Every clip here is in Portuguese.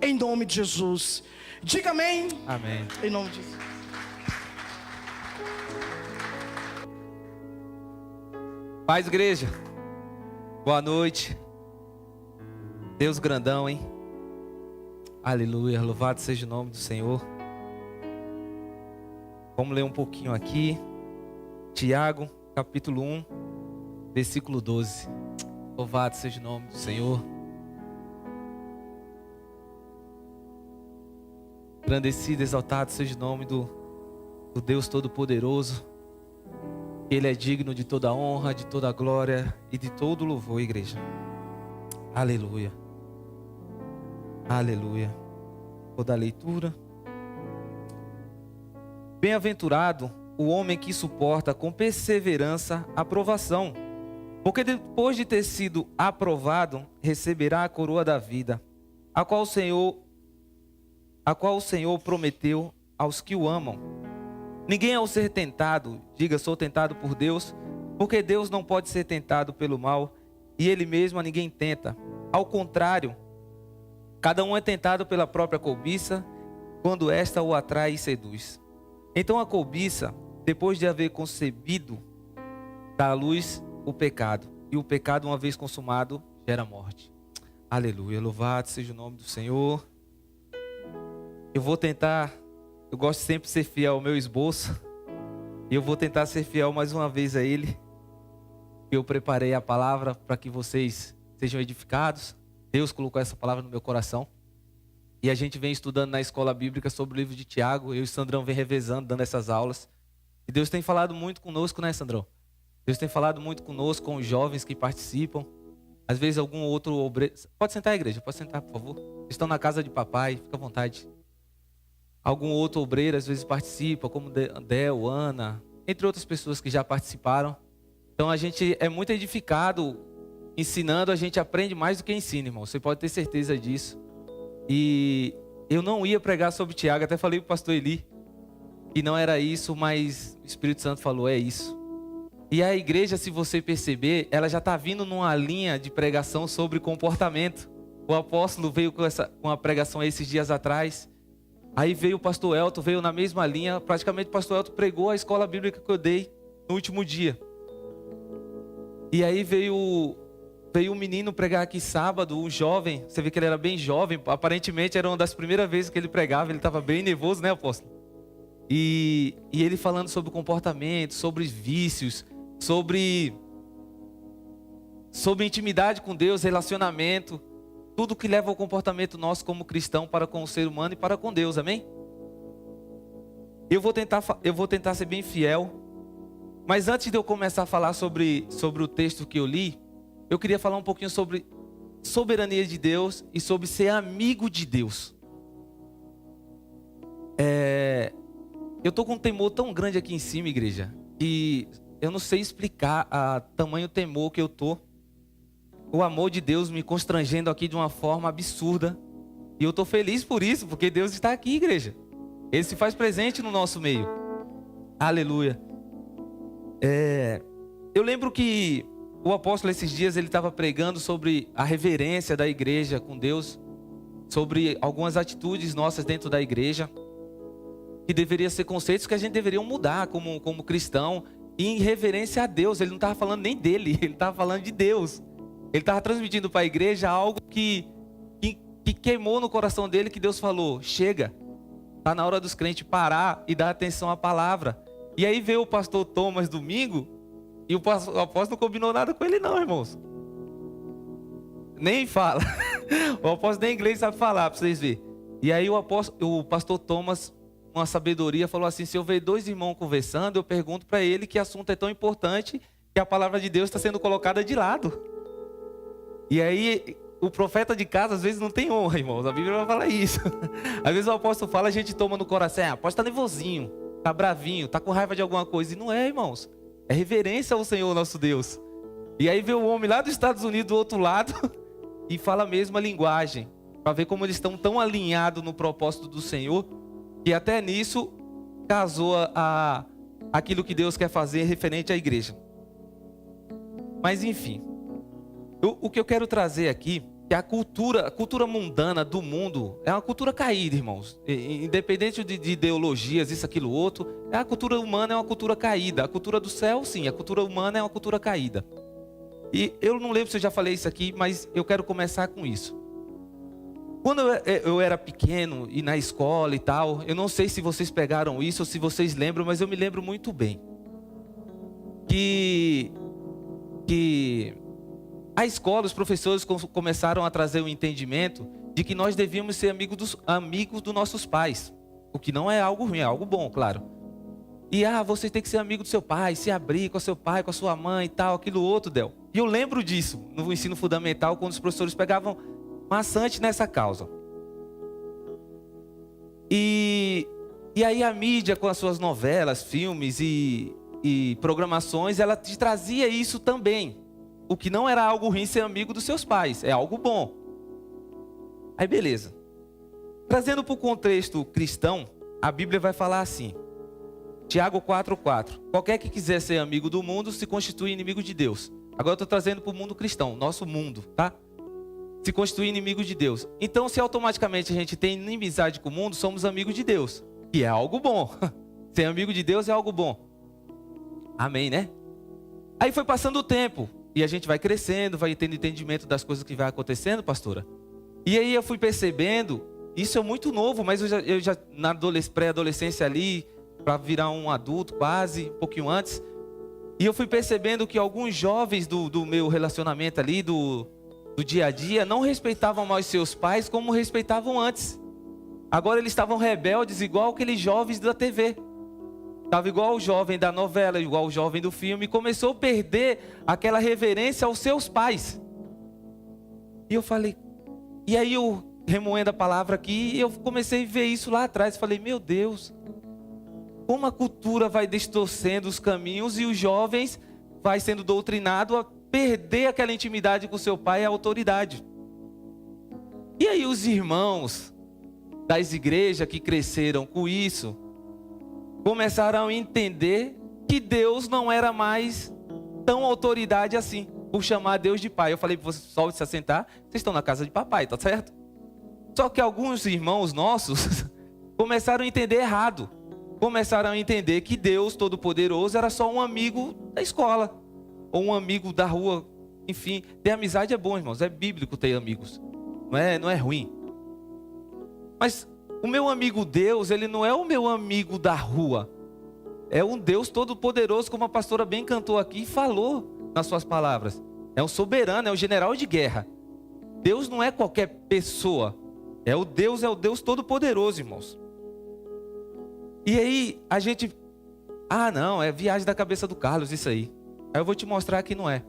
em nome de Jesus. Diga amém. Amém. Em nome de Jesus. Paz, igreja. Boa noite. Deus grandão, hein? Aleluia. Louvado seja o nome do Senhor. Vamos ler um pouquinho aqui. Tiago, capítulo 1, versículo 12. Louvado seja o nome do Senhor. Engrandecido, exaltado seja o nome do Deus Todo-Poderoso. Ele é digno de toda honra, de toda glória e de todo louvor, igreja. Aleluia. Aleluia. Vou dar leitura. Bem-aventurado o homem que suporta com perseverança a provação, porque depois de ter sido aprovado, receberá a coroa da vida, a qual o Senhor prometeu aos que o amam. Ninguém ao ser tentado, diga, sou tentado por Deus, porque Deus não pode ser tentado pelo mal, e Ele mesmo a ninguém tenta. Ao contrário, cada um é tentado pela própria cobiça, quando esta o atrai e seduz. Então a cobiça, depois de haver concebido, dá à luz o pecado, e o pecado, uma vez consumado, gera morte. Aleluia, louvado seja o nome do Senhor. Eu gosto sempre de ser fiel ao meu esboço. E eu vou tentar ser fiel mais uma vez a ele. Eu preparei a palavra para que vocês sejam edificados. Deus colocou essa palavra no meu coração. E a gente vem estudando na escola bíblica sobre o livro de Tiago. Eu e o Sandrão vem revezando, dando essas aulas. E Deus tem falado muito conosco, né, Sandrão? Deus tem falado muito conosco, com os jovens que participam. Às vezes algum outro obreiro... Pode sentar, igreja, pode sentar, por favor. Vocês estão na casa de papai, fica à vontade. Algum outro obreiro às vezes participa, como Del, Ana, entre outras pessoas que já participaram. Então a gente é muito edificado, ensinando, a gente aprende mais do que ensina, irmão. Você pode ter certeza disso. E eu não ia pregar sobre Tiago, até falei para o pastor Eli, que não era isso, mas o Espírito Santo falou, é isso. E a igreja, se você perceber, ela já está vindo numa linha de pregação sobre comportamento. O apóstolo veio com a pregação esses dias atrás. Aí veio o pastor Elton, veio na mesma linha. Praticamente o pastor Elton pregou a escola bíblica que eu dei no último dia. E aí veio um menino pregar aqui sábado, um jovem. Você vê que ele era bem jovem. Aparentemente era uma das primeiras vezes que ele pregava. Ele estava bem nervoso, né, apóstolo? E ele falando sobre comportamento, sobre vícios, sobre intimidade com Deus, relacionamento. Tudo que leva ao comportamento nosso como cristão para com o ser humano e para com Deus, amém? Eu vou tentar ser bem fiel. Mas antes de eu começar a falar sobre o texto que eu li, eu queria falar um pouquinho sobre soberania de Deus e sobre ser amigo de Deus. Eu estou com um temor tão grande aqui em cima, igreja, que eu não sei explicar a tamanho temor que eu estou. O amor de Deus me constrangendo aqui de uma forma absurda. E eu estou feliz por isso, porque Deus está aqui, igreja. Ele se faz presente no nosso meio. Aleluia. Eu lembro que o apóstolo esses dias ele estava pregando sobre a reverência da igreja com Deus, sobre algumas atitudes nossas dentro da igreja, que deveriam ser conceitos que a gente deveria mudar como cristão, e em reverência a Deus. Ele não estava falando nem dele, ele estava falando de Deus. Ele estava transmitindo para a igreja algo que queimou no coração dele, que Deus falou, chega, está na hora dos crentes parar e dar atenção à palavra. E aí veio o pastor Thomas domingo, e o apóstolo não combinou nada com ele não, irmãos. Nem fala. O apóstolo nem inglês sabe falar, para vocês verem. E aí o pastor Thomas, com a sabedoria, falou assim, se eu ver dois irmãos conversando, eu pergunto para ele que assunto é tão importante que a palavra de Deus está sendo colocada de lado. E aí, o profeta de casa, às vezes, não tem honra, irmãos. A Bíblia vai falar isso. Às vezes o apóstolo fala, a gente toma no coração. O apóstolo está nervosinho, está bravinho, está com raiva de alguma coisa. E não é, irmãos. É reverência ao Senhor, nosso Deus. E aí vê o homem lá dos Estados Unidos, do outro lado, e fala a mesma linguagem. Para ver como eles estão tão alinhados no propósito do Senhor, que até nisso casou aquilo que Deus quer fazer referente à igreja. Mas enfim, o que eu quero trazer aqui que a cultura mundana do mundo é uma cultura caída, irmãos. Independente de ideologias, isso, aquilo, outro, a cultura humana é uma cultura caída. A cultura do céu, sim, a cultura humana é uma cultura caída. E eu não lembro se eu já falei isso aqui, mas eu quero começar com isso. Quando eu era pequeno e na escola e tal, eu não sei se vocês pegaram isso ou se vocês lembram, mas eu me lembro muito bem. Que a escola, os professores começaram a trazer o entendimento de que nós devíamos ser amigos dos nossos pais. O que não é algo ruim, é algo bom, claro. E você tem que ser amigo do seu pai, se abrir com o seu pai, com a sua mãe e tal, aquilo outro, Del. E eu lembro disso no ensino fundamental, quando os professores pegavam maçante nessa causa. E aí a mídia, com as suas novelas, filmes e programações, ela te trazia isso também. O que não era algo ruim ser amigo dos seus pais, é algo bom. Aí beleza. Trazendo para o contexto cristão, a Bíblia vai falar assim. Tiago 4:4. Qualquer que quiser ser amigo do mundo se constitui inimigo de Deus. Agora eu estou trazendo para o mundo cristão, nosso mundo, tá? Se constitui inimigo de Deus. Então, se automaticamente a gente tem inimizade com o mundo, somos amigos de Deus. E é algo bom. Ser amigo de Deus é algo bom. Amém, né? Aí foi passando o tempo. E a gente vai crescendo, vai tendo entendimento das coisas que vai acontecendo, pastora. E aí eu fui percebendo, isso é muito novo, mas eu já na pré-adolescência ali, para virar um adulto quase, um pouquinho antes. E eu fui percebendo que alguns jovens do meu relacionamento ali, do dia a dia, não respeitavam mais seus pais como respeitavam antes. Agora eles estavam rebeldes igual aqueles jovens da TV. Estava igual o jovem da novela, igual o jovem do filme. E começou a perder aquela reverência aos seus pais. E eu falei... E aí eu, remoendo a palavra aqui, eu comecei a ver isso lá atrás. Falei, meu Deus... Como a cultura vai distorcendo os caminhos e os jovens vai sendo doutrinado a perder aquela intimidade com seu pai e a autoridade. E aí os irmãos das igrejas que cresceram com isso, começaram a entender que Deus não era mais tão autoridade assim, por chamar Deus de pai. Eu falei para vocês, só se assentar, vocês estão na casa de papai, tá certo? Só que alguns irmãos nossos começaram a entender errado. Começaram a entender que Deus Todo-Poderoso era só um amigo da escola, ou um amigo da rua. Enfim, ter amizade é bom, irmãos, é bíblico ter amigos, não é ruim. Mas o meu amigo Deus, ele não é o meu amigo da rua, é um Deus Todo-Poderoso, como a pastora bem cantou aqui e falou nas suas palavras. É um soberano, é um general de guerra. Deus não é qualquer pessoa, é o Deus Todo-Poderoso, irmãos. E aí a gente... não, é viagem da cabeça do Carlos isso aí. Aí eu vou te mostrar que não é.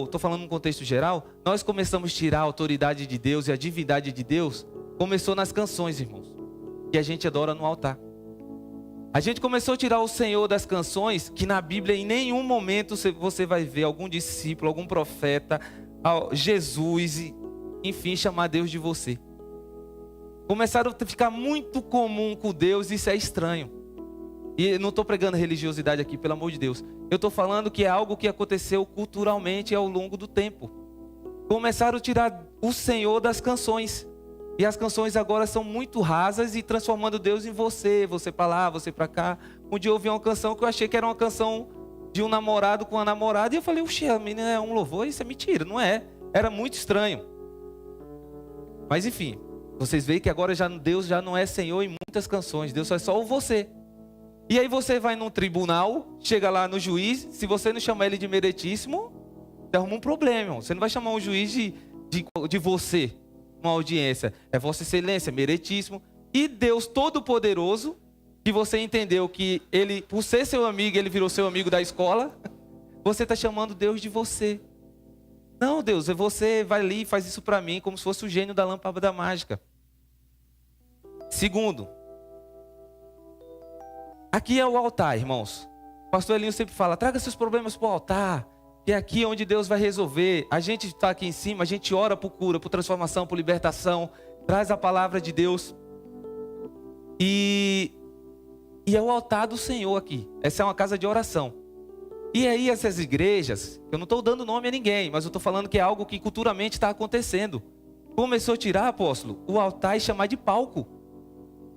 Estou falando num contexto geral, nós começamos a tirar a autoridade de Deus e a divindade de Deus, começou nas canções, irmãos, que a gente adora no altar. A gente começou a tirar o Senhor das canções, que na Bíblia em nenhum momento você vai ver algum discípulo, algum profeta, Jesus, enfim, chamar Deus de você. Começaram a ficar muito comum com Deus, isso é estranho. E eu não estou pregando religiosidade aqui, pelo amor de Deus. Eu estou falando que é algo que aconteceu culturalmente ao longo do tempo. Começaram a tirar o Senhor das canções. E as canções agora são muito rasas e transformando Deus em você para lá, você para cá. Um dia eu ouvi uma canção que eu achei que era uma canção de um namorado com uma namorada. E eu falei, a menina é um louvor? Isso é mentira, não é? Era muito estranho. Mas enfim... Vocês veem que agora Deus já não é Senhor em muitas canções. Deus é só o você. E aí você vai num tribunal, chega lá no juiz, se você não chamar ele de meritíssimo, você arruma um problema, irmão. Você não vai chamar um juiz de você, uma audiência. É Vossa Excelência, meritíssimo. E Deus Todo-Poderoso, que você entendeu que ele, por ser seu amigo, ele virou seu amigo da escola. Você está chamando Deus de você. Não, Deus, você vai ali e faz isso para mim, como se fosse o gênio da lâmpada mágica. Segundo, aqui é o altar, irmãos. O pastor Elinho sempre fala, traga seus problemas para o altar, que é aqui onde Deus vai resolver. A gente está aqui em cima, a gente ora por cura, por transformação, por libertação, traz a palavra de Deus. E é o altar do Senhor aqui. Essa é uma casa de oração. E aí essas igrejas, eu não estou dando nome a ninguém, mas eu estou falando que é algo que culturalmente está acontecendo. Começou a tirar, apóstolo, o altar e chamar de palco.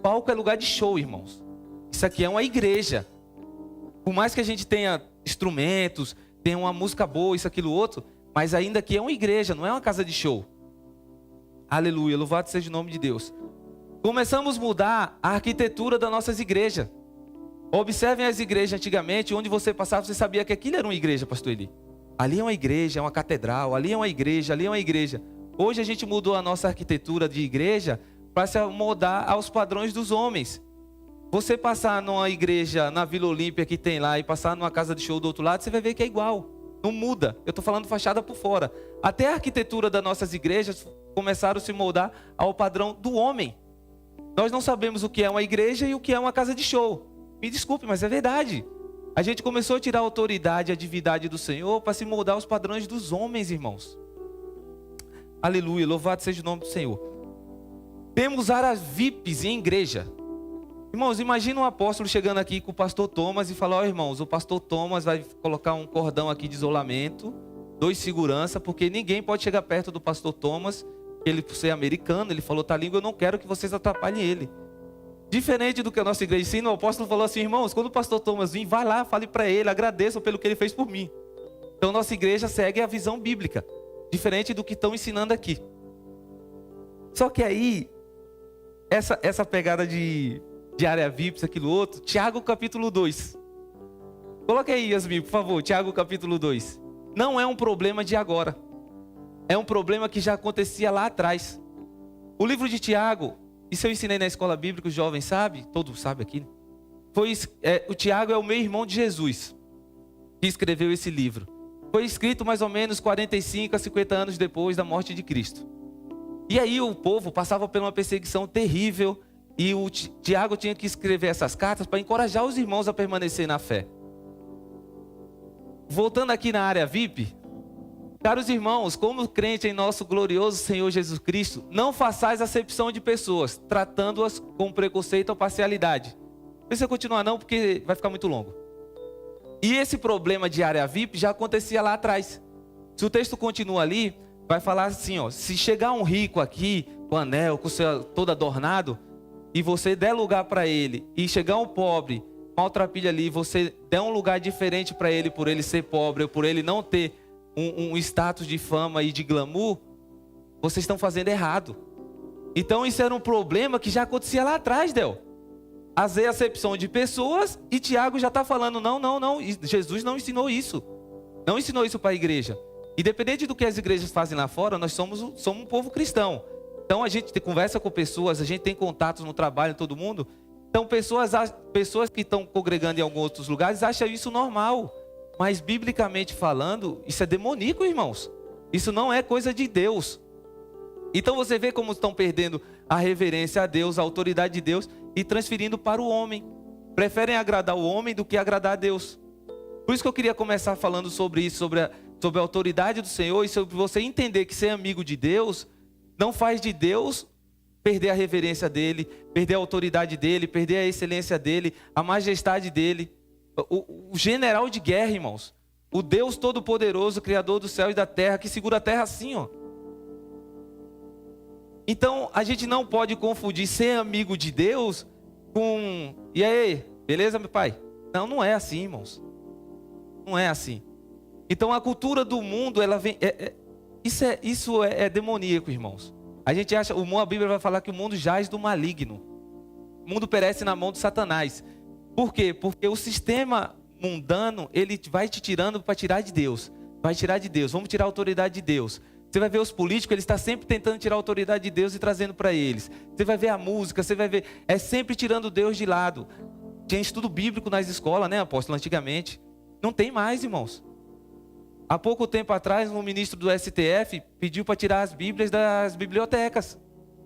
Palco é lugar de show, irmãos. Isso aqui é uma igreja. Por mais que a gente tenha instrumentos, tenha uma música boa, isso, aquilo, outro, mas ainda aqui é uma igreja, não é uma casa de show. Aleluia, louvado seja o nome de Deus. Começamos a mudar a arquitetura das nossas igrejas. Observem as igrejas antigamente, onde você passava, você sabia que aquilo era uma igreja, pastor Eli. Ali é uma igreja, é uma catedral, ali é uma igreja, ali é uma igreja. Hoje a gente mudou a nossa arquitetura de igreja para se moldar aos padrões dos homens. Você passar numa igreja na Vila Olímpia que tem lá e passar numa casa de show do outro lado, você vai ver que é igual. Não muda. Eu estou falando fachada por fora. Até a arquitetura das nossas igrejas começaram a se moldar ao padrão do homem. Nós não sabemos o que é uma igreja e o que é uma casa de show. Me desculpe, mas é verdade. A gente começou a tirar a autoridade e a divindade do Senhor para se moldar aos padrões dos homens, irmãos. Aleluia, louvado seja o nome do Senhor. Temos áreas VIPs em igreja. Irmãos, imagina um apóstolo chegando aqui com o pastor Thomas e falar: ó, irmãos, o pastor Thomas vai colocar um cordão aqui de isolamento, 2 segurança, porque ninguém pode chegar perto do pastor Thomas, ele por ser americano, ele falou, tá língua, eu não quero que vocês atrapalhem ele. Diferente do que a nossa igreja ensina, o apóstolo falou assim: irmãos, quando o pastor Thomas vir, vai lá, fale para ele, agradeçam pelo que ele fez por mim. Então nossa igreja segue a visão bíblica, diferente do que estão ensinando aqui. Só que aí, essa pegada de área VIP, aquilo outro, Tiago capítulo 2. Coloca aí, Yasmin, por favor, Tiago capítulo 2. Não é um problema de agora. É um problema que já acontecia lá atrás. O livro de Tiago, isso eu ensinei na escola bíblica, os jovens sabem, todos sabem aqui, né? O Tiago é o meio-irmão de Jesus, que escreveu esse livro. Foi escrito mais ou menos 45 a 50 anos depois da morte de Cristo. E aí o povo passava por uma perseguição terrível, e o Tiago tinha que escrever essas cartas para encorajar os irmãos a permanecer na fé. Voltando aqui na área VIP, caros irmãos, como crente em nosso glorioso Senhor Jesus Cristo, não façais acepção de pessoas, tratando-as com preconceito ou parcialidade. Não precisa continuar não, porque vai ficar muito longo. E esse problema de área VIP já acontecia lá atrás. Se o texto continua ali, vai falar assim, ó: se chegar um rico aqui, com anel, com o seu todo adornado, e você der lugar para ele, e chegar um pobre, maltrapilha ali, e você der um lugar diferente para ele, por ele ser pobre, ou por ele não ter um status de fama e de glamour, vocês estão fazendo errado. Então isso era um problema que já acontecia lá atrás, Del. Fazer acepção de pessoas, e Tiago já está falando, não, Jesus não ensinou isso. Não ensinou isso para a igreja. Independente do que as igrejas fazem lá fora, nós somos um povo cristão. Então a gente conversa com pessoas, a gente tem contatos no trabalho, todo mundo. Então pessoas que estão congregando em alguns outros lugares acham isso normal. Mas biblicamente falando, isso é demoníaco, irmãos. Isso não é coisa de Deus. Então você vê como estão perdendo a reverência a Deus, a autoridade de Deus, e transferindo para o homem. Preferem agradar o homem do que agradar a Deus. Por isso que eu queria começar falando sobre isso, sobre a autoridade do Senhor, e sobre você entender que ser amigo de Deus não faz de Deus perder a reverência dele, perder a autoridade dele, perder a excelência dele, a majestade dele. O general de guerra, irmãos, o Deus Todo-Poderoso, Criador do céu e da terra, que segura a terra assim, ó. Então a gente não pode confundir ser amigo de Deus com: e aí, beleza, meu pai? Não é assim, irmãos. Não é assim. Então a cultura do mundo, ela vem... Isso é demoníaco, irmãos. A gente acha, a Bíblia vai falar que o mundo jaz do maligno. O mundo perece na mão de Satanás. Por quê? Porque o sistema mundano, ele vai te tirando para tirar de Deus. Vai tirar de Deus, vamos tirar a autoridade de Deus. Você vai ver os políticos, eles estão sempre tentando tirar a autoridade de Deus e trazendo para eles. Você vai ver a música, você vai ver, é sempre tirando Deus de lado. Tinha estudo bíblico nas escolas, né, apóstolo, antigamente. Não tem mais, irmãos. Há pouco tempo atrás, um ministro do STF pediu para tirar as Bíblias das bibliotecas.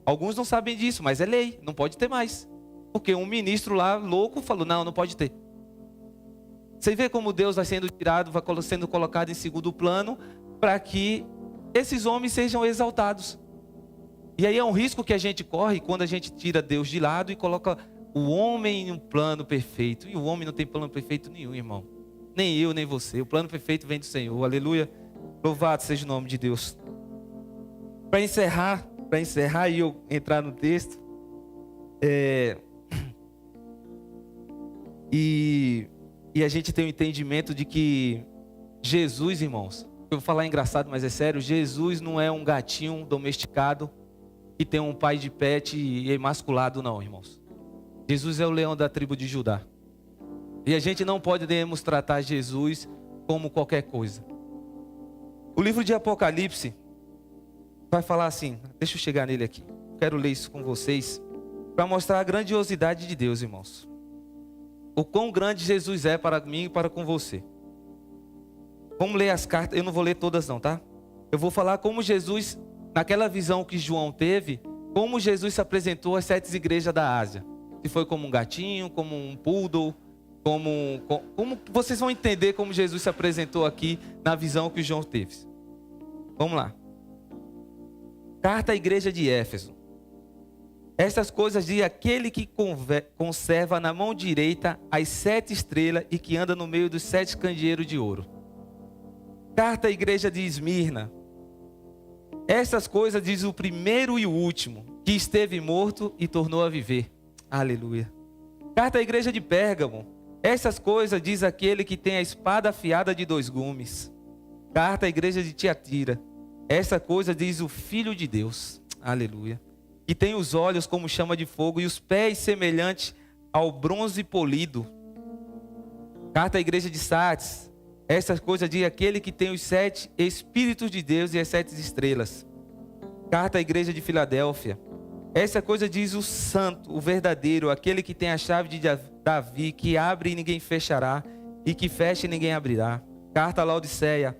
Alguns não sabem disso, mas é lei, não pode ter mais. Porque um ministro lá, louco, falou, não pode ter. Você vê como Deus vai sendo tirado, vai sendo colocado em segundo plano, para que esses homens sejam exaltados. E aí é um risco que a gente corre quando a gente tira Deus de lado e coloca o homem em um plano perfeito. E o homem não tem plano perfeito nenhum, irmão. Nem eu, nem você. O plano perfeito vem do Senhor. Aleluia. Louvado seja o nome de Deus. Para encerrar e eu entrar no texto, e a gente tem o entendimento de que Jesus, irmãos, eu vou falar engraçado, mas é sério, Jesus não é um gatinho domesticado que tem um pai de pet e emasculado, não, irmãos. Jesus é o leão da tribo de Judá. E a gente não podemos tratar Jesus como qualquer coisa. O livro de Apocalipse vai falar assim, deixa eu chegar nele aqui. Quero ler isso com vocês para mostrar a grandiosidade de Deus, irmãos. O quão grande Jesus é para mim e para com você. Vamos ler as cartas, eu não vou ler todas não, tá? Eu vou falar como Jesus, naquela visão que João teve, como Jesus se apresentou às 7 igrejas da Ásia. Se foi como um gatinho, como um poodle, como vocês vão entender como Jesus se apresentou aqui na visão que João teve. Vamos lá. Carta à igreja de Éfeso. Estas coisas diz aquele que conserva na mão direita as 7 estrelas e que anda no meio dos 7 candeeiros de ouro. Carta à igreja de Esmirna. Estas coisas diz o primeiro e o último, que esteve morto e tornou a viver. Aleluia. Carta à igreja de Pérgamo. Essas coisas diz aquele que tem a espada afiada de 2 gumes. Carta à igreja de Tiatira. Essa coisa diz o Filho de Deus. Aleluia. Que tem os olhos como chama de fogo e os pés semelhantes ao bronze polido. Carta à igreja de Sardes. Essas coisas diz aquele que tem os 7 Espíritos de Deus e as 7 estrelas. Carta à igreja de Filadélfia. Essa coisa diz o santo, o verdadeiro, aquele que tem a chave de Davi, que abre e ninguém fechará, e que fecha e ninguém abrirá. Carta a Laodiceia.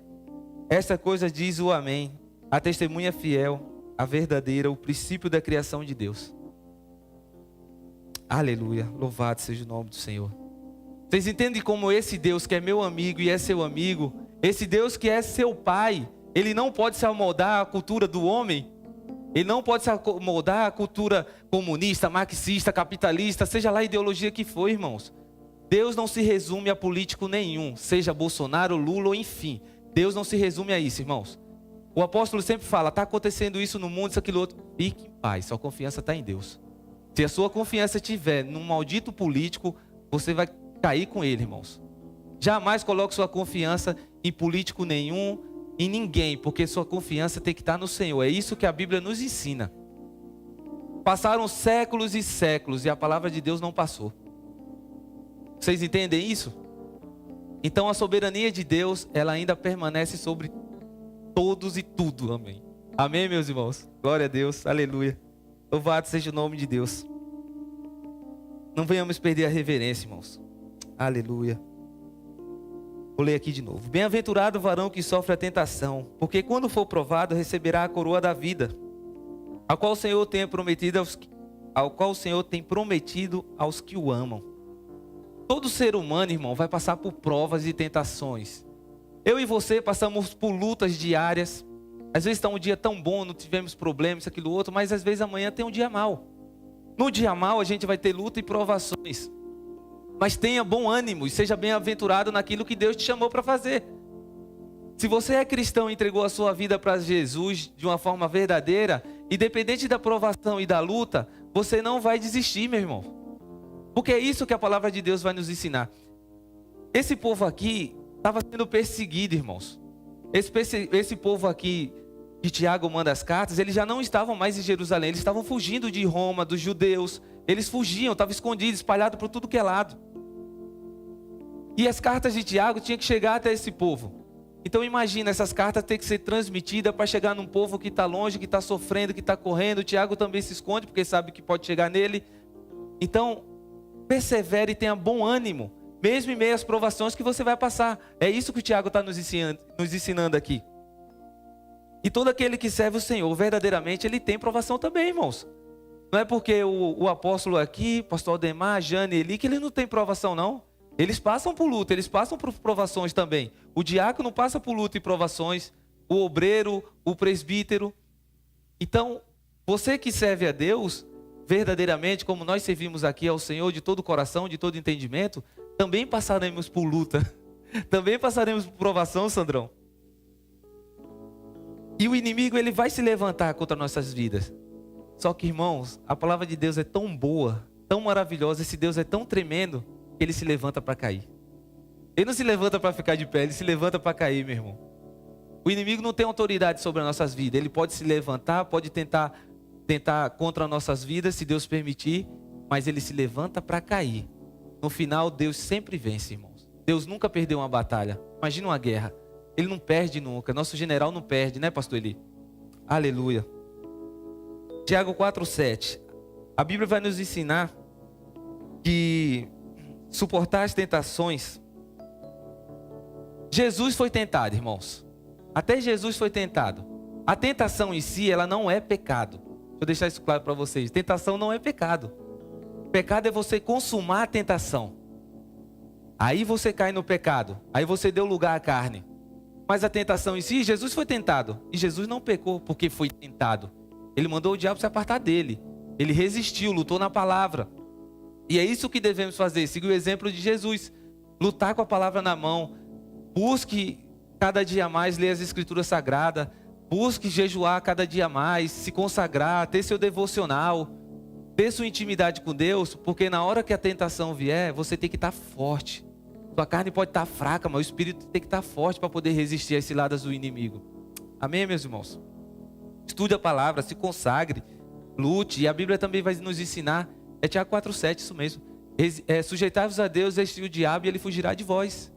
Essa coisa diz o Amém, a testemunha fiel, a verdadeira, o princípio da criação de Deus. Aleluia, louvado seja o nome do Senhor. Vocês entendem como esse Deus que é meu amigo e é seu amigo, esse Deus que é seu pai, ele não pode se amoldar à cultura do homem, ele não pode se amoldar à cultura comunista, marxista, capitalista, seja lá a ideologia que for, irmãos. Deus não se resume a político nenhum, seja Bolsonaro, Lula ou enfim. Deus não se resume a isso, irmãos. O apóstolo sempre fala, está acontecendo isso no mundo, isso, aquilo, outro. Fique em paz, sua confiança está em Deus. Se a sua confiança estiver num maldito político, você vai cair com ele, irmãos. Jamais coloque sua confiança em político nenhum, em ninguém, porque sua confiança tem que estar no Senhor. É isso que a Bíblia nos ensina. Passaram séculos e séculos e a palavra de Deus não passou. Vocês entendem isso? Então a soberania de Deus, ela ainda permanece sobre todos e tudo. Amém. Amém, meus irmãos? Glória a Deus. Aleluia. Louvado seja o nome de Deus. Não venhamos perder a reverência, irmãos. Aleluia. Vou ler aqui de novo. Bem-aventurado o varão que sofre a tentação, porque quando for provado receberá a coroa da vida, ao qual o Senhor tem prometido aos que o amam. Todo ser humano, irmão, vai passar por provas e tentações. Eu e você passamos por lutas diárias. Às vezes está um dia tão bom, não tivemos problemas, isso, aquilo, outro, mas às vezes amanhã tem um dia mau. No dia mau a gente vai ter luta e provações. Mas tenha bom ânimo e seja bem-aventurado naquilo que Deus te chamou para fazer. Se você é cristão e entregou a sua vida para Jesus de uma forma verdadeira, independente da provação e da luta, você não vai desistir, meu irmão. Porque é isso que a palavra de Deus vai nos ensinar. Esse povo aqui estava sendo perseguido, irmãos. Esse povo aqui, que Tiago manda as cartas, eles já não estavam mais em Jerusalém, eles estavam fugindo de Roma, dos judeus. Eles fugiam, estavam escondidos, espalhados por tudo que é lado. E as cartas de Tiago tinham que chegar até esse povo. Então imagina, essas cartas têm que ser transmitidas para chegar num povo que está longe, que está sofrendo, que está correndo. Tiago também se esconde, porque sabe que pode chegar nele. Então, persevere e tenha bom ânimo, mesmo em meio às provações que você vai passar. É isso que o Tiago está nos ensinando aqui. E todo aquele que serve o Senhor, verdadeiramente, ele tem provação também, irmãos. Não é porque o apóstolo aqui, pastor Aldemar, Jane, Eli, que ele não tem provação, não. Eles passam por luta, eles passam por provações também. O diácono passa por luta e provações, o obreiro, o presbítero. Então, você que serve a Deus, verdadeiramente, como nós servimos aqui ao Senhor de todo o coração, de todo entendimento, também passaremos por luta. Também passaremos por provação, Sandrão. E o inimigo, ele vai se levantar contra nossas vidas. Só que, irmãos, a palavra de Deus é tão boa, tão maravilhosa, esse Deus é tão tremendo, que ele se levanta para cair. Ele não se levanta para ficar de pé, ele se levanta para cair, meu irmão. O inimigo não tem autoridade sobre as nossas vidas. Ele pode se levantar, pode tentar contra nossas vidas, se Deus permitir, mas ele se levanta para cair. No final, Deus sempre vence, irmãos. Deus nunca perdeu uma batalha. Imagina uma guerra. Ele não perde nunca. Nosso general não perde, né, pastor Eli? Aleluia. Tiago 4:7. A Bíblia vai nos ensinar que suportar as tentações. Jesus foi tentado, irmãos. Até Jesus foi tentado. A tentação em si, ela não é pecado. Deixa eu deixar isso claro para vocês. Tentação não é pecado. Pecado é você consumar a tentação. Aí você cai no pecado. Aí você deu lugar à carne. Mas a tentação em si, Jesus foi tentado. E Jesus não pecou porque foi tentado. Ele mandou o diabo se apartar dele. Ele resistiu, lutou na palavra. E é isso que devemos fazer. Seguir o exemplo de Jesus. Lutar com a palavra na mão. Busque cada dia mais ler as escrituras sagradas. Busque jejuar cada dia mais. Se consagrar, ter seu devocional. Ter sua intimidade com Deus. Porque na hora que a tentação vier, você tem que estar forte. Sua carne pode estar fraca, mas o espírito tem que estar forte para poder resistir às ciladas do inimigo. Amém, meus irmãos? Estude a palavra, se consagre, lute. E a Bíblia também vai nos ensinar. É Tiago 4:7, isso mesmo. Sujeitai-vos a Deus, este o diabo, e ele fugirá de vós.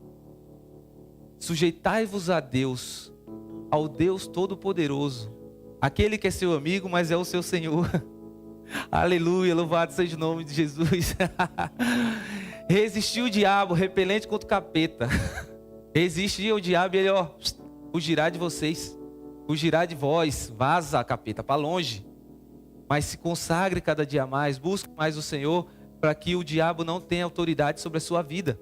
Sujeitai-vos a Deus, ao Deus Todo-Poderoso. Aquele que é seu amigo, mas é o seu Senhor. Aleluia, louvado seja o nome de Jesus. Resistir o diabo, repelente contra o capeta. Resistir o diabo e ele, fugirá de vocês. Fugirá de vós. Vaza, capeta, para longe. Mas se consagre cada dia mais. Busque mais o Senhor, para que o diabo não tenha autoridade sobre a sua vida.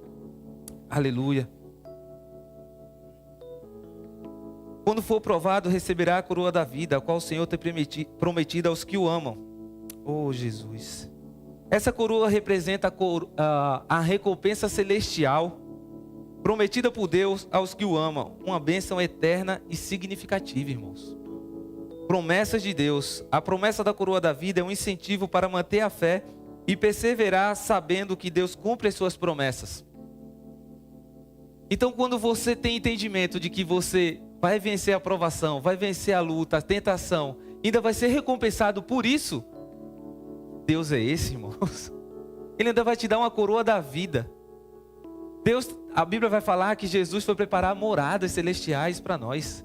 Aleluia. Quando for provado, receberá a coroa da vida, a qual o Senhor tem prometido aos que o amam. Oh, Jesus. Essa coroa representa a recompensa celestial prometida por Deus aos que o amam. Uma bênção eterna e significativa, irmãos. Promessas de Deus. A promessa da coroa da vida é um incentivo para manter a fé e perseverar sabendo que Deus cumpre as suas promessas. Então, quando você tem entendimento de que você vai vencer a provação, vai vencer a luta, a tentação, ainda vai ser recompensado por isso, Deus é esse, irmãos. Ele ainda vai te dar uma coroa da vida. Deus, a Bíblia vai falar que Jesus foi preparar moradas celestiais para nós.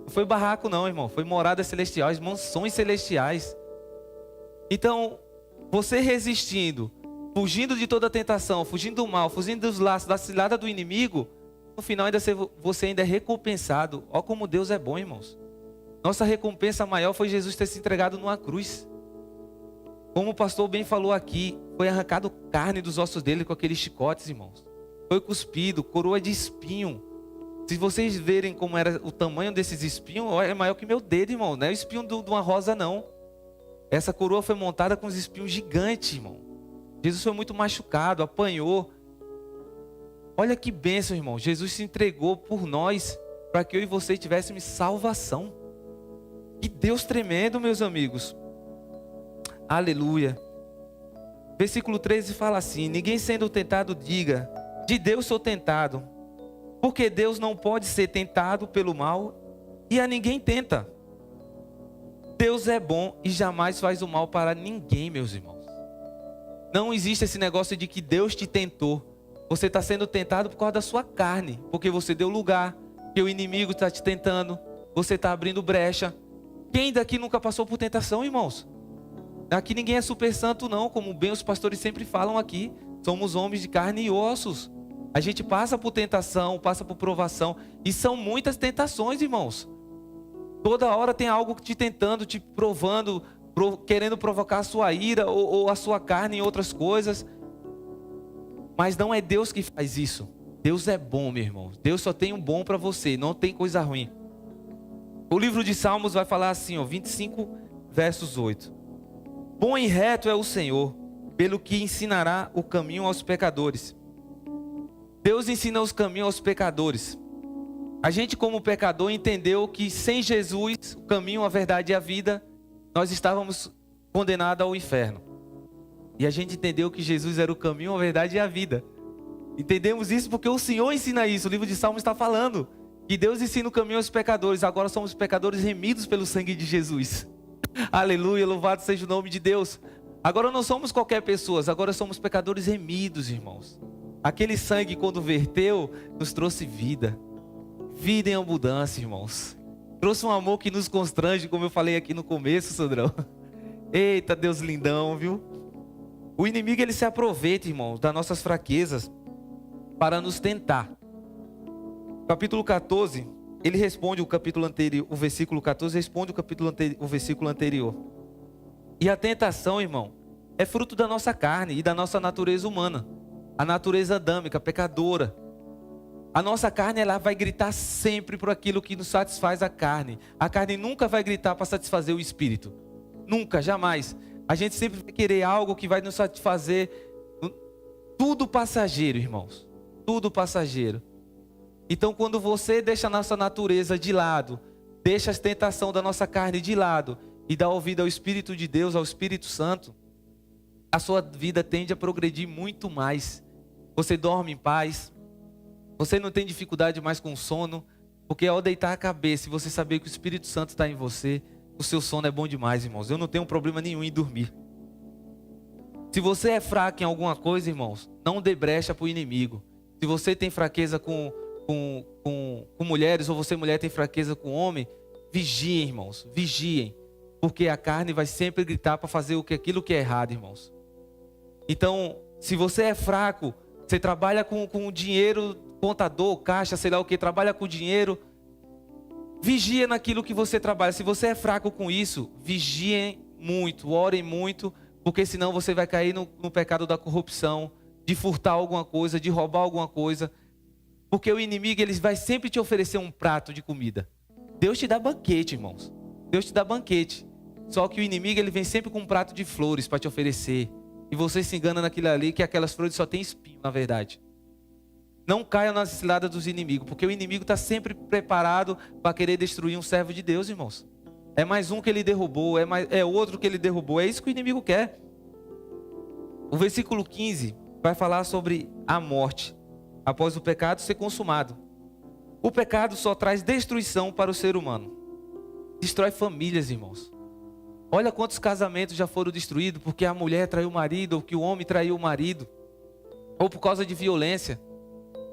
Não foi barraco não, irmão. Foi moradas celestiais, mansões celestiais. Então, você resistindo, fugindo de toda a tentação, fugindo do mal, fugindo dos laços, da cilada do inimigo, no final você ainda é recompensado. Olha como Deus é bom, irmãos. Nossa recompensa maior foi Jesus ter se entregado numa cruz. Como o pastor bem falou aqui, foi arrancado carne dos ossos dele com aqueles chicotes, irmãos. Foi cuspido, coroa de espinho. Se vocês verem como era o tamanho desses espinhos, é maior que meu dedo, irmão. Não é o espinho de uma rosa, não. Essa coroa foi montada com os espinhos gigantes, irmão. Jesus foi muito machucado, apanhou. Olha que bênção, irmão. Jesus se entregou por nós, para que eu e você tivéssemos salvação. Que Deus tremendo, meus amigos. Aleluia. Versículo 13 fala assim: ninguém sendo tentado diga, de Deus sou tentado, porque Deus não pode ser tentado pelo mal e a ninguém tenta. Deus é bom e jamais faz o mal para ninguém, meus irmãos. Não existe esse negócio de que Deus te tentou. Você está sendo tentado por causa da sua carne, porque você deu lugar, que o inimigo está te tentando, você está abrindo brecha. Quem daqui nunca passou por tentação, irmãos? Aqui ninguém é super santo não, como bem os pastores sempre falam aqui. Somos homens de carne e ossos. A gente passa por tentação, passa por provação. E são muitas tentações, irmãos. Toda hora tem algo te tentando, te provando, querendo provocar a sua ira ou a sua carne em outras coisas. Mas não é Deus que faz isso. Deus é bom, meu irmão. Deus só tem um bom para você, não tem coisa ruim. O livro de Salmos vai falar assim, 25 versos 8. Bom e reto é o Senhor, pelo que ensinará o caminho aos pecadores. Deus ensina os caminhos aos pecadores. A gente, como pecador, entendeu que sem Jesus, o caminho, a verdade e a vida, nós estávamos condenados ao inferno. E a gente entendeu que Jesus era o caminho, a verdade e a vida. Entendemos isso porque o Senhor ensina isso. O livro de Salmos está falando que Deus ensina o caminho aos pecadores. Agora somos pecadores remidos pelo sangue de Jesus. Aleluia, louvado seja o nome de Deus. Agora não somos qualquer pessoa, agora somos pecadores remidos, irmãos. Aquele sangue, quando verteu, nos trouxe vida. Vida em abundância, irmãos. Trouxe um amor que nos constrange, como eu falei aqui no começo, Sandrão. Eita, Deus lindão, viu? O inimigo, ele se aproveita, irmãos, das nossas fraquezas para nos tentar. Capítulo 14, ele responde o capítulo anterior, o versículo 14 responde o versículo anterior. E a tentação, irmão, é fruto da nossa carne e da nossa natureza humana. A natureza adâmica, pecadora. A nossa carne, ela vai gritar sempre por aquilo que nos satisfaz a carne. A carne nunca vai gritar para satisfazer o espírito. Nunca, jamais. A gente sempre vai querer algo que vai nos satisfazer. Tudo passageiro, irmãos. Tudo passageiro. Então, quando você deixa a nossa natureza de lado, deixa a tentação da nossa carne de lado e dá ouvido ao Espírito de Deus, ao Espírito Santo, a sua vida tende a progredir muito mais. Você dorme em paz. Você não tem dificuldade mais com sono, porque ao deitar a cabeça e você saber que o Espírito Santo está em você, o seu sono é bom demais, irmãos. Eu não tenho problema nenhum em dormir. Se você é fraco em alguma coisa, irmãos, não dê brecha para o inimigo. Se você tem fraqueza com mulheres, ou você mulher tem fraqueza com homem, vigiem, irmãos, vigiem. Porque a carne vai sempre gritar para fazer aquilo que é errado, irmãos. Então, se você é fraco, você trabalha com dinheiro, contador, caixa, sei lá o que, trabalha com dinheiro, vigia naquilo que você trabalha. Se você é fraco com isso, vigiem muito, orem muito, porque senão você vai cair no pecado da corrupção, de furtar alguma coisa, de roubar alguma coisa. Porque o inimigo, ele vai sempre te oferecer um prato de comida. Deus te dá banquete, irmãos. Deus te dá banquete. Só que o inimigo, ele vem sempre com um prato de flores para te oferecer. E você se engana naquilo ali, que aquelas flores só tem espinho, na verdade. Não caia nas ciladas dos inimigos, porque o inimigo está sempre preparado para querer destruir um servo de Deus, irmãos. É mais um que ele derrubou, é outro que ele derrubou. É isso que o inimigo quer. O versículo 15 vai falar sobre a morte, após o pecado ser consumado. O pecado só traz destruição para o ser humano. Destrói famílias, irmãos. Olha quantos casamentos já foram destruídos porque a mulher traiu o marido, ou que o homem traiu o marido, ou por causa de violência.